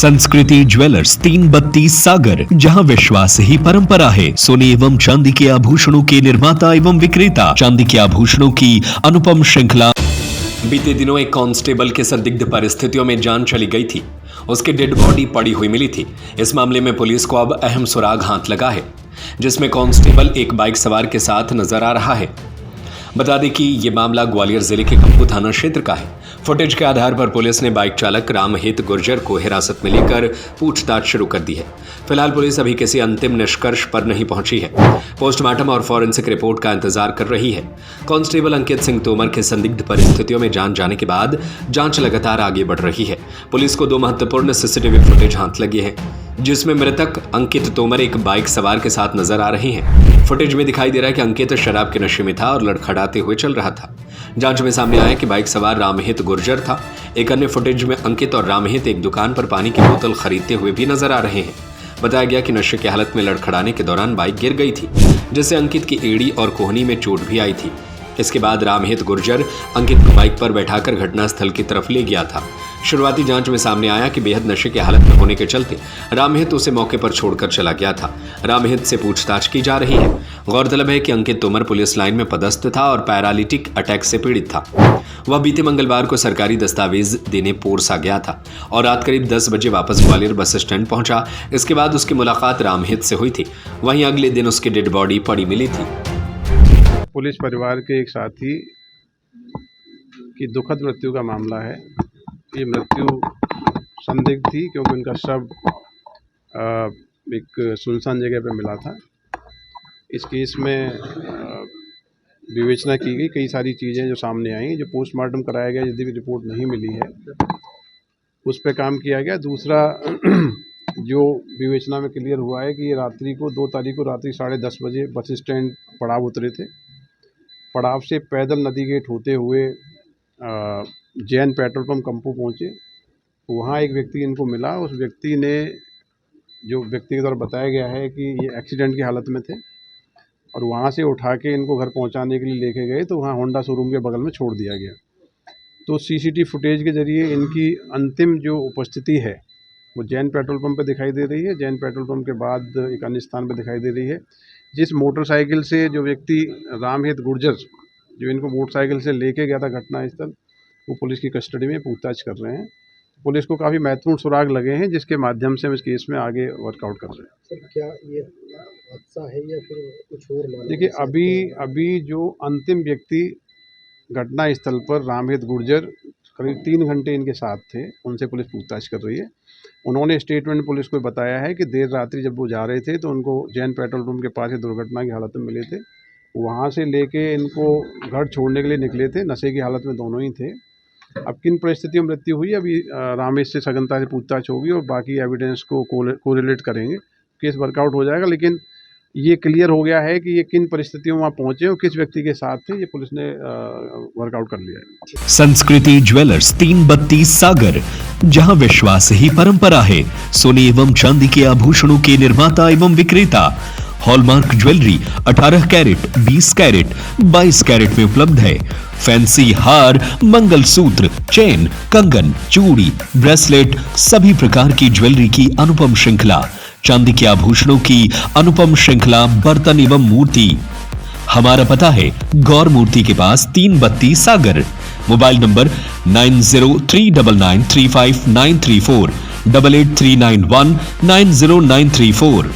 संस्कृति ज्वेलर्स 332 सागर, जहां विश्वास ही परंपरा है। सोने एवं चांदी के आभूषणों के निर्माता एवं विक्रेता, चांदी के आभूषणों की अनुपम श्रृंखला। बीते दिनों एक कांस्टेबल के संदिग्ध परिस्थितियों में जान चली गई थी। उसकी डेड बॉडी पड़ी हुई मिली थी। इस मामले में पुलिस को अब अहम सुराग हाथ लगा है, जिसमें कांस्टेबल एक बाइक सवार के साथ नजर आ रहा है। बता दें कि ये मामला ग्वालियर जिले के कंपू थाना क्षेत्र का है। फुटेज के आधार पर पुलिस ने बाइक चालक रामहित गुर्जर को हिरासत में लेकर पूछताछ शुरू कर दी है। फिलहाल पुलिस अभी किसी अंतिम निष्कर्ष पर नहीं पहुंची है। पोस्टमार्टम और फॉरेंसिक रिपोर्ट का इंतजार कर रही है। कांस्टेबल अंकित सिंह तोमर के संदिग्ध परिस्थितियों में जान जाने के बाद जांच लगातार आगे बढ़ रही है। पुलिस को 2 महत्वपूर्ण सीसीटीवी फुटेज हाथ लगे हैं, जिसमें मृतक अंकित तोमर एक बाइक सवार के साथ नजर आ रहे हैं। फुटेज में दिखाई दे रहा है कि अंकित शराब के नशे में था और लड़खड़ाते हुए चल रहा था। जांच में सामने आया कि बाइक सवार रामहित गुर्जर था। एक अन्य फुटेज में अंकित और रामहित एक दुकान पर पानी की बोतल खरीदते हुए भी नजर आ रहे हैं। बताया गया कि नशे की हालत में लड़खड़ाने के दौरान बाइक गिर गई थी, जिससे अंकित की एड़ी और कोहनी में चोट भी आई थी। इसके बाद रामहित गुर्जर अंकित को बाइक पर बैठाकर घटनास्थल की तरफ ले गया था। शुरुआती जांच में सामने आया कि बेहद नशे की हालत में होने के चलते रामहित उसे मौके पर छोड़कर चला गया था। रामहित से पूछताछ की जा रही है। गौरतलब है कि अंकित तोमर पुलिस लाइन में पदस्थ था और पैरालिटिक अटैक से पीड़ित था। वह बीते मंगलवार को सरकारी दस्तावेज देने पोरसा गया था और रात करीब 10 बजे वापस ग्वालियर बस स्टैंड पहुंचा। इसके बाद उसकी मुलाकात रामहित से हुई थी। वहीं अगले दिन उसकी डेड बॉडी पड़ी मिली थी। पुलिस परिवार के एक साथी की दुखद मृत्यु का मामला है। ये मृत्यु संदिग्ध थी क्योंकि उनका शव एक सुनसान जगह पर मिला था। इस केस में विवेचना की गई, कई सारी चीज़ें जो सामने आई, जो पोस्टमार्टम कराया गया, यदि भी रिपोर्ट नहीं मिली है उस पर काम किया गया। दूसरा जो विवेचना में क्लियर हुआ है कि ये रात्रि को 2 तारीख को रात्रि 10:30 बजे बस स्टैंड पड़ाव उतरे थे। पड़ाव से पैदल नदी गेट होते हुए जैन पेट्रोल पंप कंपू पहुँचे। वहाँ एक व्यक्ति इनको मिला। उस व्यक्ति ने, जो व्यक्ति के द्वारा बताया गया है कि ये एक्सीडेंट की हालत में थे, और वहाँ से उठा के इनको घर पहुँचाने के लिए लेके गए तो वहाँ होंडा शोरूम के बगल में छोड़ दिया गया। तो सीसीटीवी फुटेज के जरिए इनकी अंतिम जो उपस्थिति है वो जैन पेट्रोल पंप पे दिखाई दे रही है। जैन पेट्रोल पंप के बाद एक अन्य स्थान पे दिखाई दे रही है। जिस मोटरसाइकिल से जो व्यक्ति रामहित गुर्जर जो इनको मोटरसाइकिल से लेके गया था घटनास्थल, वो पुलिस की कस्टडी में पूछताछ कर रहे हैं। पुलिस को काफ़ी महत्वपूर्ण सुराग लगे हैं, जिसके माध्यम से हम इस केस में आगे वर्कआउट कर रहे हैं। सर, क्या ये हादसा है या फिर कुछ और? देखिए, अभी जो अंतिम व्यक्ति घटनास्थल पर रामहित गुर्जर करीब 3 घंटे इनके साथ थे, उनसे पुलिस पूछताछ कर रही है। उन्होंने स्टेटमेंट पुलिस को बताया है कि देर रात्रि जब वो जा रहे थे तो उनको जैन पेट्रोल पंप के पास दुर्घटना की हालत में मिले थे। वहाँ से लेके इनको घर छोड़ने के लिए निकले थे। नशे की हालत में दोनों ही थे। अब किन परिस्थितियों में मृत्यु हुई, अभी रामेश से सघनता से पूछताछ होगी और बाकी एविडेंस को कोरिलेट करेंगे, केस वर्कआउट हो जाएगा। लेकिन ये क्लियर हो गया है कि ये किन परिस्थितियों में वहाँ पहुंचे और किस व्यक्ति के साथ थे, ये पुलिस ने वर्कआउट कर लिया है। संस्कृति ज्वेलर्स 332 सागर, जहां विश्वास ही परंपरा है। सोने एवं चांदी के आभूषणों के निर्माता एवं विक्रेता। Hallmark jewellery 18 carat, 20 carat, 22 carat में उपलब्ध है। फैंसी हार, मंगलसूत्र, चेन, कंगन, चूड़ी, ब्रेसलेट, सभी प्रकार की ज्वेलरी की अनुपम श्रृंखला। चांदी के आभूषणों की अनुपम श्रृंखला, बर्तन एवं मूर्ति। हमारा पता है गौर मूर्ति के पास 332 सागर। Mobile number 9039935934, 8839190934।